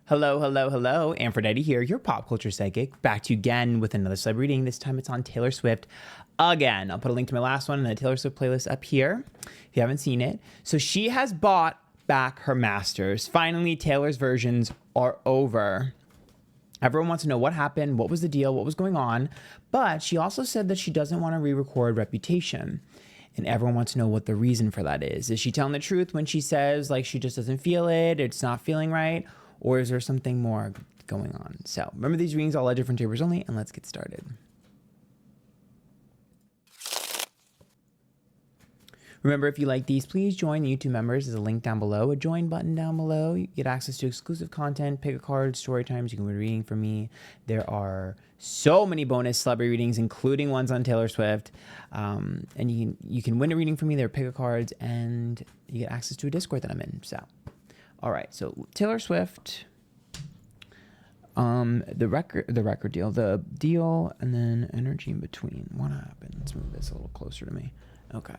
Hello, hello, hello. Antphrodite here, your pop culture psychic, back to you again with another sub reading. This time it's on Taylor Swift again. I'll put a link to my last one in the Taylor Swift playlist up here if you haven't seen it. So she has bought back her masters. Finally, Taylor's versions are over. Everyone wants to know what happened, what was the deal, what was going on. But she also said that she doesn't want to re-record Reputation. And everyone wants to know what the reason for that is. Is she telling the truth when she says like she just doesn't feel it, it's not feeling right? Or is there something more going on? So remember, these readings all at different tables only, and let's get started. Remember, if you like these, please join the YouTube members. There's a link down below, a join button down below. You get access to exclusive content, pick a card, story times. You can read a reading from me. There are so many bonus celebrity readings, including ones on Taylor Swift. And you can win a reading from me. There are pick a cards, and you get access to a Discord that I'm in. So, all right. So Taylor Swift, the record deal, the deal, and then energy in between. What happened? Let's move this a little closer to me. Okay.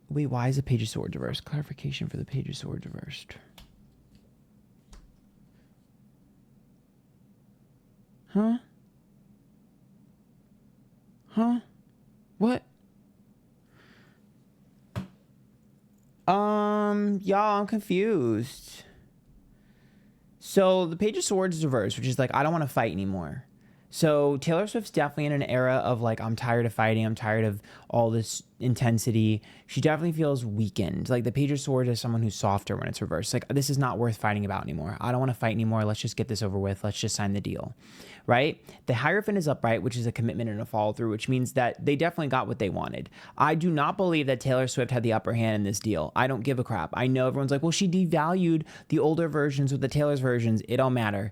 Wait, why is the Page of Swords reversed? Clarification for the Page of Swords reversed. Huh? Huh? What? Y'all, I'm confused. So the Page of Swords is reversed, which is like, I don't want to fight anymore. So Taylor Swift's definitely in an era of like, I'm tired of fighting. I'm tired of all this intensity. She definitely feels weakened. Like the Page of Swords is someone who's softer when it's reversed. Like, this is not worth fighting about anymore. I don't want to fight anymore. Let's just get this over with. Let's just sign the deal, right? The Hierophant is upright, which is a commitment and a follow through, which means that they definitely got what they wanted. I do not believe that Taylor Swift had the upper hand in this deal. I don't give a crap. I know everyone's like, well, she devalued the older versions with the Taylor's versions. It don't matter.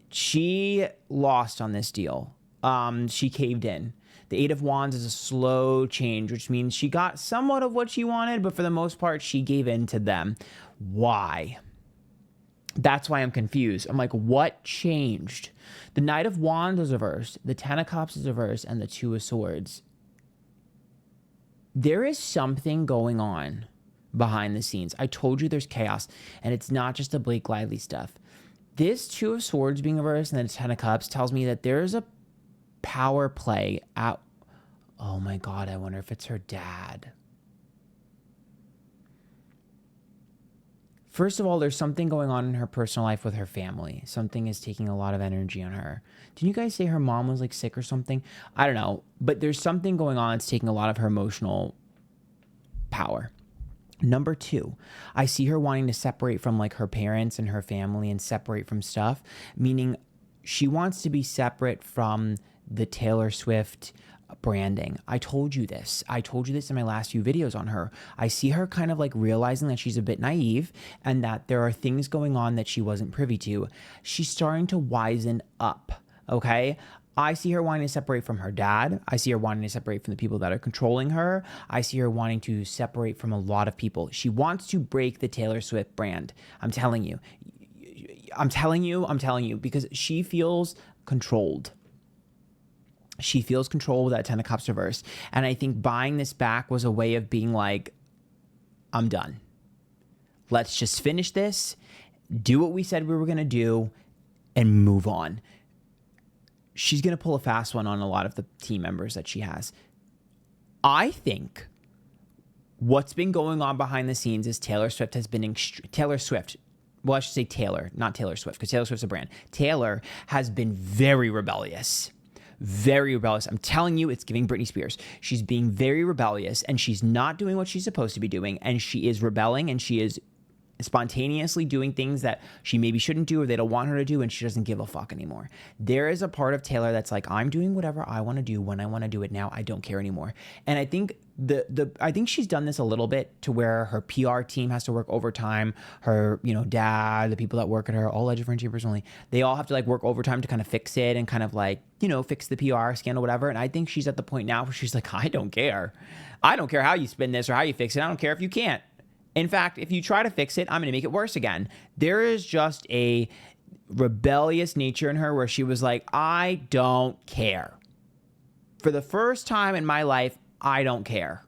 She lost on this deal. She caved in. The Eight of Wands is a slow change, which means she got somewhat of what she wanted, but for the most part, she gave in to them. Why? That's why I'm confused. I'm like, what changed? The Knight of Wands is reversed. The Ten of Cups is reversed, and the Two of Swords. There is something going on behind the scenes. I told you there's chaos, and it's not just the Blake Lively stuff. This Two of Swords being reversed and then Ten of Cups tells me that there's a power play at... Oh my God, I wonder if it's her dad. First of all, there's something going on in her personal life with her family. Something is taking a lot of energy on her. Didn't you guys say her mom was like sick or something? I don't know, but there's something going on that's taking a lot of her emotional power. Number two, I see her wanting to separate from like her parents and her family and separate from stuff, meaning she wants to be separate from the Taylor Swift branding. I told you this. I told you this in my last few videos on her. I see her kind of like realizing that she's a bit naive and that there are things going on that she wasn't privy to. She's starting to wisen up, okay? I see her wanting to separate from her dad. I see her wanting to separate from the people that are controlling her. I see her wanting to separate from a lot of people. She wants to break the Taylor Swift brand. I'm telling you. I'm telling you, because she feels controlled. She feels controlled with that Ten of Cups reversed. And I think buying this back was a way of being like, I'm done. Let's just finish this, do what we said we were going to do, and move on. She's going to pull a fast one on a lot of the team members that she has. I think what's been going on behind the scenes is Taylor Swift has been... Taylor Swift, well, I should say Taylor, not Taylor Swift, because Taylor Swift's a brand. Taylor has been very rebellious. Very rebellious. I'm telling you, it's giving Britney Spears. She's being very rebellious, and she's not doing what she's supposed to be doing, and she is rebelling, and she is spontaneously doing things that she maybe shouldn't do or they don't want her to do, and she doesn't give a fuck anymore. There is a part of Taylor that's like, I'm doing whatever I want to do when I want to do it now. I don't care anymore. And I think I think she's done this a little bit to where her PR team has to work overtime. Her, dad, the people that work at her, all at different chambers only, they all have to like work overtime to kind of fix it and kind of like, fix the PR scandal, whatever. And I think she's at the point now where she's like, I don't care. I don't care how you spin this or how you fix it. I don't care if you can't. In fact, if you try to fix it, I'm going to make it worse again. There is just a rebellious nature in her where she was like, I don't care. For the first time in my life, I don't care.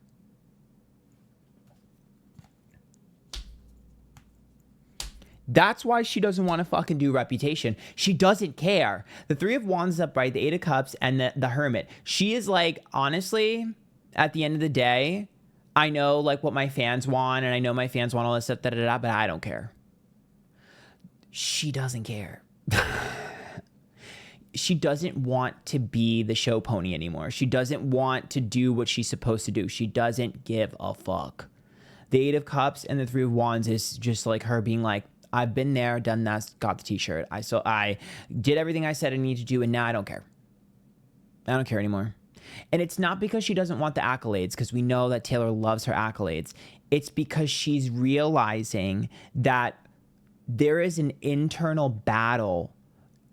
That's why she doesn't want to fucking do Reputation. She doesn't care. The Three of Wands is upright, the Eight of Cups, and the Hermit. She is like, honestly, at the end of the day, I know like what my fans want, and I know my fans want all this stuff, but I don't care. She doesn't care. She doesn't want to be the show pony anymore. She doesn't want to do what she's supposed to do. She doesn't give a fuck. The Eight of Cups and the Three of Wands is just like her being like, I've been there, done that, got the t-shirt. I did everything I said I need to do, and now I don't care. I don't care anymore. And it's not because she doesn't want the accolades, because we know that Taylor loves her accolades. It's because she's realizing that there is an internal battle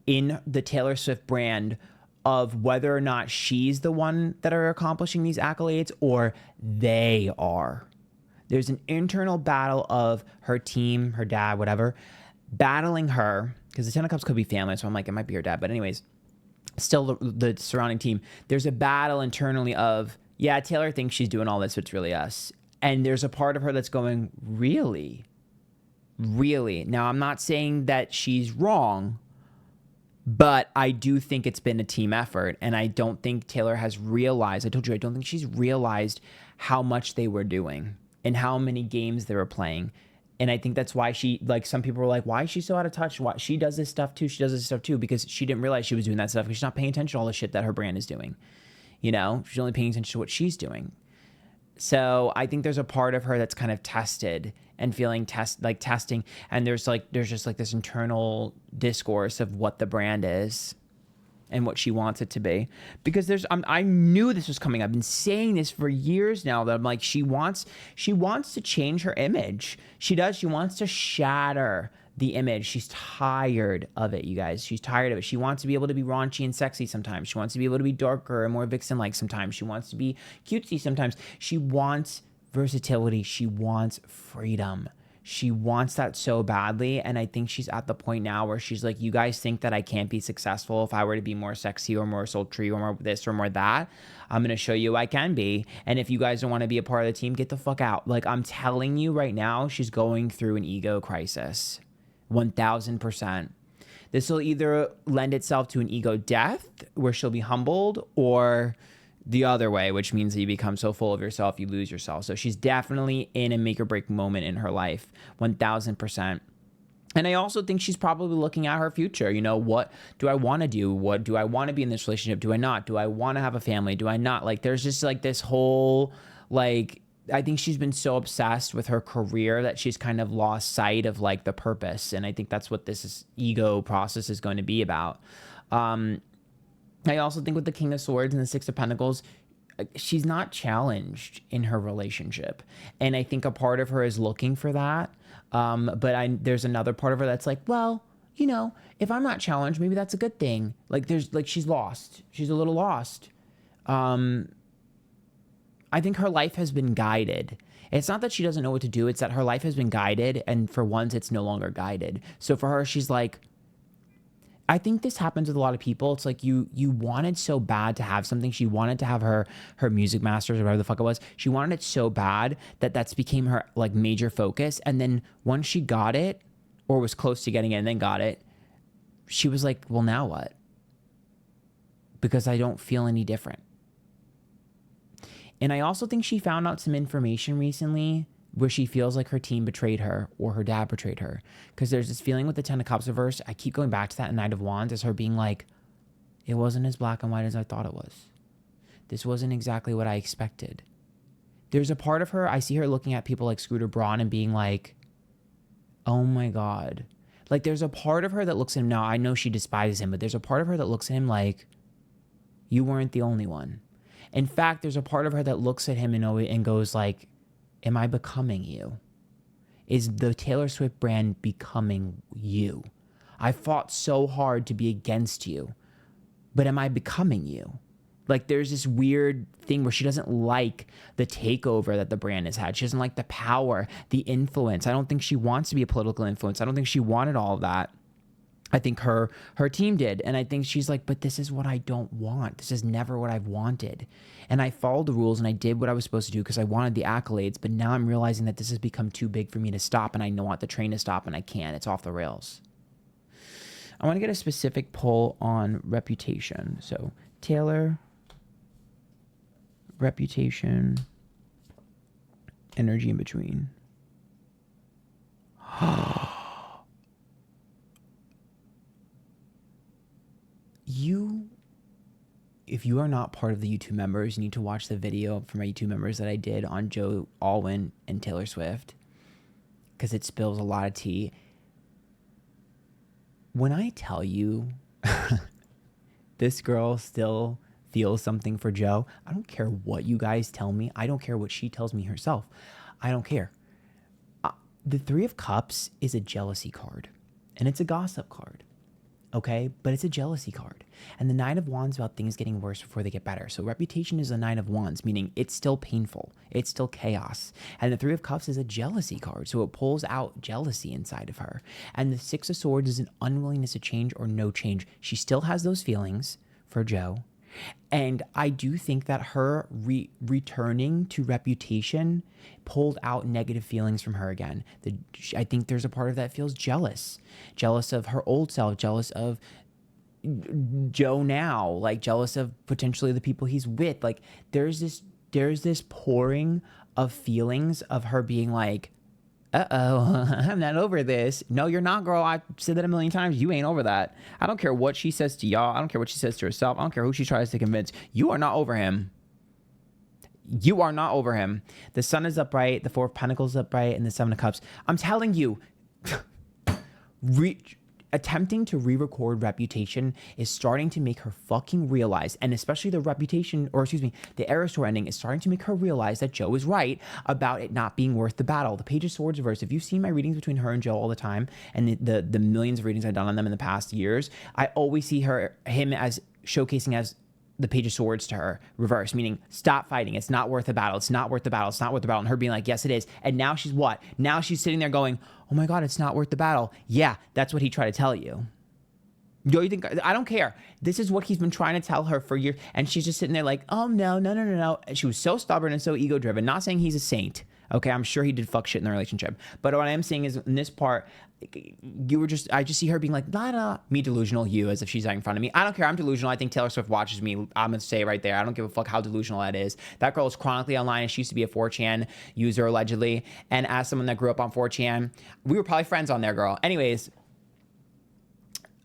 in the Taylor Swift brand of whether or not she's the one that are accomplishing these accolades or they are. There's an internal battle of her team, her dad, whatever, battling her, because the Ten of Cups could be family, so I'm like, it might be her dad. But anyways, still the surrounding team. There's a battle internally of, yeah, Taylor thinks she's doing all this, but it's really us. And there's a part of her that's going, really? Really? Now, I'm not saying that she's wrong, but I do think it's been a team effort. And I don't think Taylor has realized, I told you, I don't think she's realized how much they were doing and how many games they were playing. And I think that's why she, like, some people were like, why is she so out of touch? Why she does this stuff too? She does this stuff too, because she didn't realize she was doing that stuff because she's not paying attention to all the shit that her brand is doing. You know, she's only paying attention to what she's doing. So I think there's a part of her that's kind of tested and feeling testing. And there's just like this internal discourse of what the brand is and what she wants it to be. Because I knew this was coming. I've been saying this for years now, that I'm like, she wants to change her image. She does. She wants to shatter the image. She's tired of it, you guys. She's tired of it. She wants to be able to be raunchy and sexy sometimes. She wants to be able to be darker and more vixen-like sometimes. She wants to be cutesy sometimes. She wants versatility. She wants freedom. She wants that so badly. And I think she's at the point now where she's like, you guys think that I can't be successful if I were to be more sexy or more sultry or more this or more that. I'm going to show you I can be. And if you guys don't want to be a part of the team, get the fuck out. Like, I'm telling you right now, she's going through an ego crisis. 1000%. This will either lend itself to an ego death where she'll be humbled, or the other way, which means that you become so full of yourself, you lose yourself. So she's definitely in a make or break moment in her life, 1000%. And I also think she's probably looking at her future. You know, what do I want to do? What do I want to be in this relationship? Do I not? Do I want to have a family? Do I not? Like, there's just like this whole, like, I think she's been so obsessed with her career that she's kind of lost sight of like the purpose. And I think that's what ego process is going to be about. I also think with the King of Swords and the Six of Pentacles, she's not challenged in her relationship. And I think a part of her is looking for that. But there's another part of her that's like, well, you know, if I'm not challenged, maybe that's a good thing. Like, she's lost. She's a little lost. I think her life has been guided. It's not that she doesn't know what to do. It's that her life has been guided. And for once, it's no longer guided. So for her, she's like, I think this happens with a lot of people. It's like you wanted so bad to have something. She wanted to have her music masters or whatever the fuck it was. She wanted it so bad that's became her like major focus. And then once she got it, or was close to getting it and then got it, she was like, well, now what? Because I don't feel any different. And I also think she found out some information recently where she feels like her team betrayed her or her dad betrayed her. Because there's this feeling with the Ten of Cups reverse. I keep going back to that in Knight of Wands as her being like, it wasn't as black and white as I thought it was. This wasn't exactly what I expected. There's a part of her, I see her looking at people like Scooter Braun and being like, oh my God. Like, there's a part of her that looks at him now. I know she despises him, but there's a part of her that looks at him like, you weren't the only one. In fact, there's a part of her that looks at him and goes like, am I becoming you? Is the Taylor Swift brand becoming you? I fought so hard to be against you, but am I becoming you? Like, there's this weird thing where she doesn't like the takeover that the brand has had. She doesn't like the power, the influence. I don't think she wants to be a political influence. I don't think she wanted all of that. I think her team did. And I think she's like, but this is what I don't want. This is never what I've wanted. And I followed the rules and I did what I was supposed to do because I wanted the accolades. But now I'm realizing that this has become too big for me to stop. And I want the train to stop and I can't. It's off the rails. I want to get a specific pull on reputation. So Taylor, reputation, energy in between. If you are not part of the YouTube members, you need to watch the video for my YouTube members that I did on Joe Alwyn and Taylor Swift, because it spills a lot of tea. When I tell you this girl still feels something for Joe, I don't care what you guys tell me. I don't care what she tells me herself. I don't care. The Three of Cups is a jealousy card, and it's a gossip card. Okay, but it's a jealousy card. And the Nine of Wands about things getting worse before they get better. So reputation is a Nine of Wands, meaning it's still painful. It's still chaos. And the Three of Cups is a jealousy card. So it pulls out jealousy inside of her. And the Six of Swords is an unwillingness to change or no change. She still has those feelings for Joe. And I do think that her returning to reputation pulled out negative feelings from her again. I think there's a part of that feels jealous of her old self, jealous of Joe now, like jealous of potentially the people he's with. Like there's this pouring of feelings of her being like, I'm not over this. No, you're not, girl. I've said that a million times. You ain't over that. I don't care what she says to y'all. I don't care what she says to herself. I don't care who she tries to convince. You are not over him. You are not over him. The Sun is upright. The Four of Pentacles is upright. And the Seven of Cups. I'm telling you, attempting to re-record reputation is starting to make her fucking realize, and especially the reputation, or excuse me, the Eras Tour ending is starting to make her realize that Joe is right about it not being worth the battle. The Page of Swords reverse. If you've seen my readings between her and Joe all the time, and the millions of readings I've done on them in the past years, I always see him as showcasing as the Page of Swords to her, reverse, meaning stop fighting. It's not worth the battle. It's not worth the battle. It's not worth the battle. And her being like, yes, it is. And now she's what? Now she's sitting there going, oh my God, it's not worth the battle. Yeah, that's what he tried to tell you. Do you think, I don't care. This is what he's been trying to tell her for years. And she's just sitting there like, oh no. And she was so stubborn and so ego driven. Not saying he's a saint. Okay, I'm sure he did fuck shit in the relationship. But what I am saying is in this part, I just see her being like, la, me delusional, you, as if she's right in front of me. I don't care. I'm delusional. I think Taylor Swift watches me. I'm going to say right there. I don't give a fuck how delusional that is. That girl is chronically online, and she used to be a 4chan user, allegedly. And as someone that grew up on 4chan, we were probably friends on there, girl. Anyways,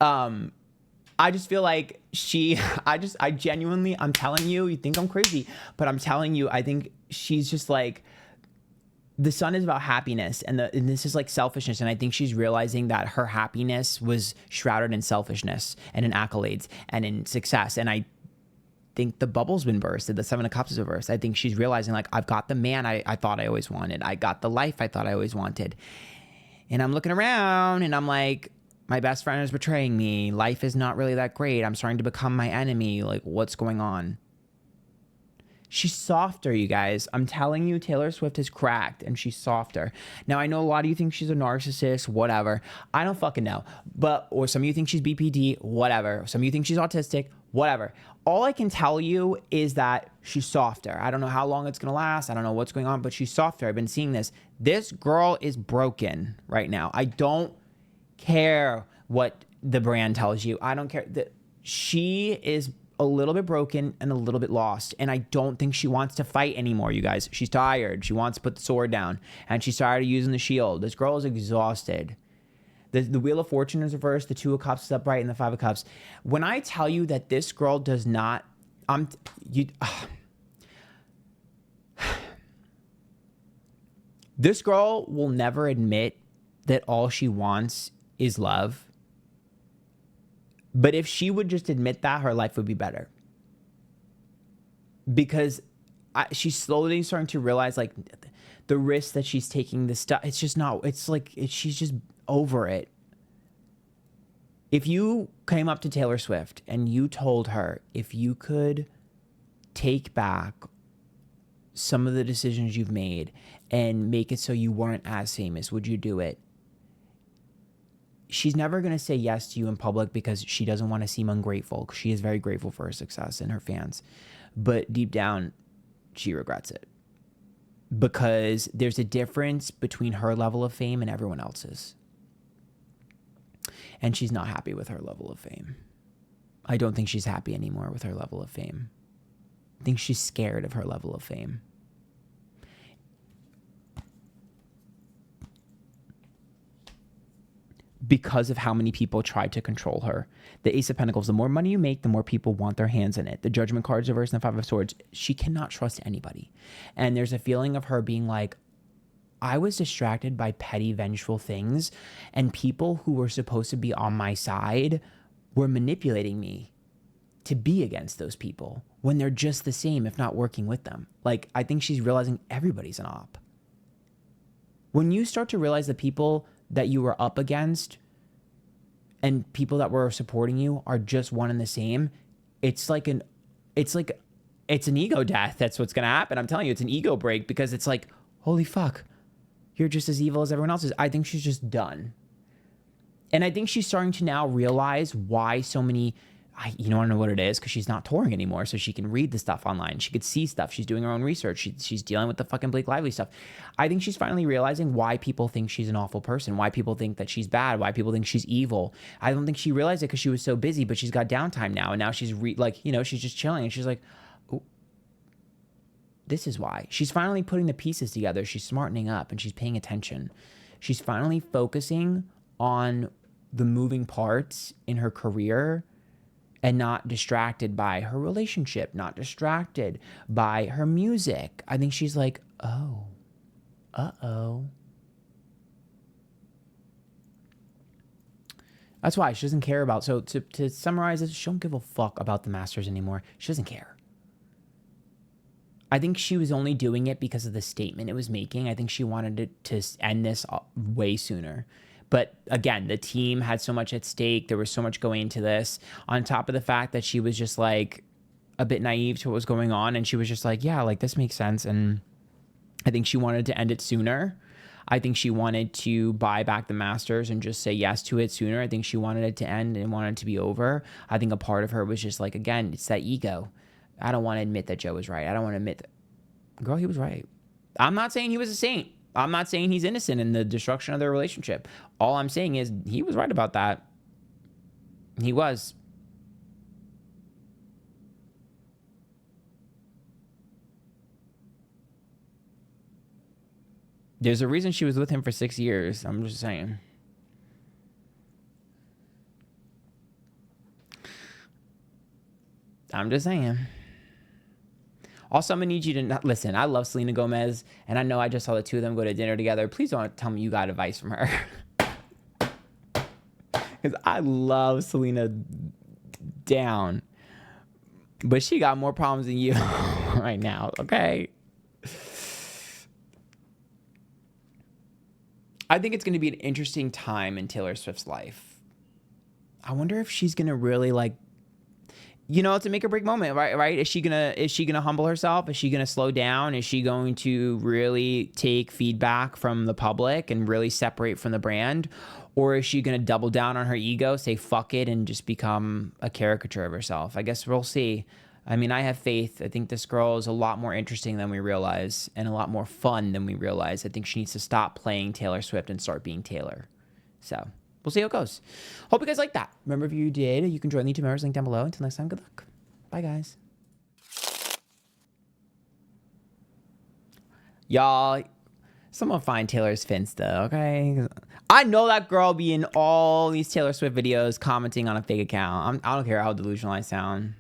I just feel like I genuinely, I'm telling you, you think I'm crazy, but I'm telling you, I think she's just like, the Sun is about happiness, and this is like selfishness. And I think she's realizing that her happiness was shrouded in selfishness and in accolades and in success. And I think the bubble's been bursted. The Seven of Cups is reversed. I think she's realizing like, I've got the man I thought I always wanted. I got the life I thought I always wanted. And I'm looking around and I'm like, my best friend is betraying me. Life is not really that great. I'm starting to become my enemy. Like, what's going on? She's softer, you guys. I'm telling you, Taylor Swift is cracked and she's softer. Now, I know a lot of you think she's a narcissist, whatever. I don't fucking know. Or some of you think she's BPD, whatever. Some of you think she's autistic, whatever. All I can tell you is that she's softer. I don't know how long it's going to last. I don't know what's going on, but she's softer. I've been seeing this. This girl is broken right now. I don't care what the brand tells you. I don't care. She is a little bit broken and a little bit lost. And I don't think she wants to fight anymore, you guys. She's tired. She wants to put the sword down. And she's tired of using the shield. This girl is exhausted. The Wheel of Fortune is reversed. The Two of Cups is upright and the Five of Cups. When I tell you that this girl does not... This girl will never admit that all she wants is love. But if she would just admit that, her life would be better. Because she's slowly starting to realize, like, the risk that she's taking, this stuff, it's just not, it's like, she's just over it. If you came up to Taylor Swift and you told her, if you could take back some of the decisions you've made and make it so you weren't as famous, would you do it? she's never going to say yes to you in public because she doesn't want to seem ungrateful. She is very grateful for her success and her fans. But deep down, she regrets it. Because there's a difference between her level of fame and everyone else's. And she's not happy with her level of fame. I don't think she's happy anymore with her level of fame. I think she's scared of her level of fame. Because of how many people tried to control her. The Ace of Pentacles, the more money you make, the more people want their hands in it. The Judgment card's reversed and the Five of Swords. She cannot trust anybody. And there's a feeling of her being like, I was distracted by petty, vengeful things, and people who were supposed to be on my side were manipulating me to be against those people when they're just the same, if not working with them. Like, I think she's realizing everybody's an op. When you start to realize the people that you were up against and people that were supporting you are just one and the same, it's an ego death. That's what's going to happen. I'm telling you, it's an ego break, because it's like, holy fuck, you're just as evil as everyone else is. I think she's just done. And I think she's starting to now realize why so many, you don't know what it is, because she's not touring anymore, so she can read the stuff online. She could see stuff. She's doing her own research. She's dealing with the fucking Blake Lively stuff. I think she's finally realizing why people think she's an awful person, why people think that she's bad, why people think she's evil. I don't think she realized it because she was so busy, but she's got downtime now, and now she's she's just chilling, and she's like, oh, this is why. She's finally putting the pieces together. She's smartening up, and she's paying attention. She's finally focusing on the moving parts in her career, and not distracted by her relationship, not distracted by her music. I think she's like, oh, uh-oh. That's why she doesn't care about, so to summarize this, she don't give a fuck about the Masters anymore. She doesn't care. I think she was only doing it because of the statement it was making. I think she wanted to end this way sooner. But again, the team had so much at stake. There was so much going into this, on top of the fact that she was just like a bit naive to what was going on. And she was just like, yeah, like this makes sense. And I think she wanted to end it sooner. I think she wanted to buy back the Masters and just say yes to it sooner. I think she wanted it to end and wanted it to be over. I think a part of her was just like, again, it's that ego. I don't want to admit that Joe was right. I don't want to admit that, girl, he was right. I'm not saying he was a saint. I'm not saying he's innocent in the destruction of their relationship. All I'm saying is he was right about that. He was. There's a reason she was with him for 6 years. I'm just saying. I'm just saying. Also, I'm going to need you to not listen. I love Selena Gomez, and I know I just saw the two of them go to dinner together. Please don't tell me you got advice from her. Because I love Selena down. But she got more problems than you right now, okay? I think it's going to be an interesting time in Taylor Swift's life. I wonder if she's going to really it's a make or break moment, right? Is she gonna humble herself? Is she gonna slow down? Is she going to really take feedback from the public and really separate from the brand? Or is she gonna double down on her ego, say fuck it, and just become a caricature of herself? I guess we'll see. I mean, I have faith. I think this girl is a lot more interesting than we realize and a lot more fun than we realize. I think she needs to stop playing Taylor Swift and start being Taylor. So we'll see how it goes. Hope you guys like that. Remember, if you did, you can join the 2 members link down below. Until next time, good luck. Bye, guys. Y'all, someone find Taylor's Finsta, okay? I know that girl be in all these Taylor Swift videos commenting on a fake account. I don't care how delusional I sound.